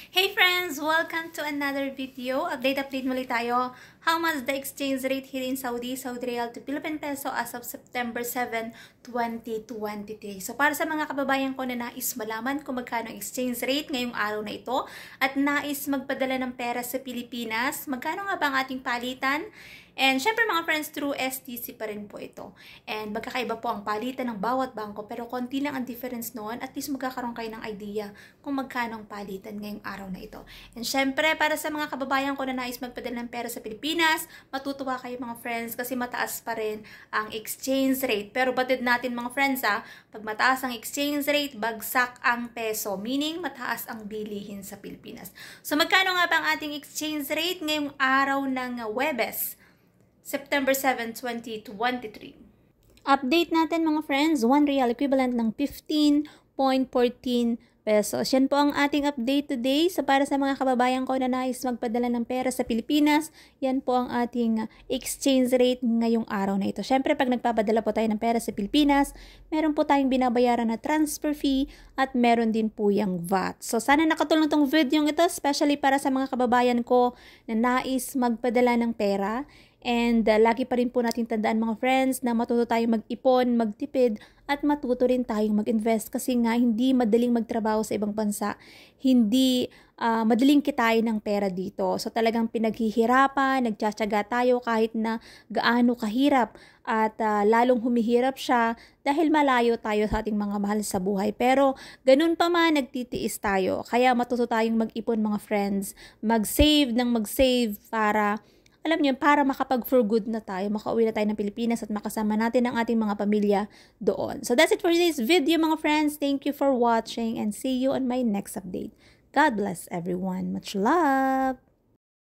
Hey friends! Welcome to another video. Update muli tayo. How much the exchange rate here in Saudi Riyal to Philippine Peso as of September 7, 2023. So para sa mga kababayan ko na nais malaman kung magkano exchange rate ngayong araw na ito at nais magpadala ng pera sa Pilipinas, magkano nga ba ang ating palitan? And syempre mga friends, through STC pa rin po ito. And magkakaiba po ang palitan ng bawat bangko pero konti lang ang difference noon. At least magkakaroon kayo ng idea kung magkano ang palitan ngayong araw na ito. And syempre para sa mga kababayan ko na nais magpadala ng pera sa Pilipinas, matutuwa kayo mga friends kasi mataas pa rin ang exchange rate. Pero batid natin mga friends pag mataas ang exchange rate, bagsak ang peso. Meaning mataas ang bilihin sa Pilipinas. So magkano nga ba ang ating exchange rate ngayong araw ng Huwebes? September 7, 2023. Update natin mga friends, 1 real equivalent ng 15.14 pesos. Yan po ang ating update today. So para sa mga kababayan ko na nais magpadala ng pera sa Pilipinas, yan po ang ating exchange rate ngayong araw na ito. Syempre pag nagpapadala po tayo ng pera sa Pilipinas, meron po tayong binabayaran na transfer fee at meron din po yung VAT. So sana nakatulong tong video ito, especially para sa mga kababayan ko na nais magpadala ng pera. And lagi pa rin po natin tandaan mga friends na matuto tayong mag-ipon, magtipid at matuto rin tayong mag-invest kasi nga hindi madaling magtrabaho sa ibang bansa, hindi madaling kitain ng pera dito. So talagang pinaghihirapan, nagtsatsaga tayo kahit na gaano kahirap at lalong humihirap siya dahil malayo tayo sa ating mga mahal sa buhay. Pero ganun pa man, nagtitiis tayo. Kaya matuto tayong mag-ipon mga friends, mag-save para alam niyo, para makapag-for good na tayo, makauwi na tayo ng Pilipinas at makasama natin ang ating mga pamilya doon. So that's it for today's video mga friends. Thank you for watching and see you on my next update. God bless everyone. Much love!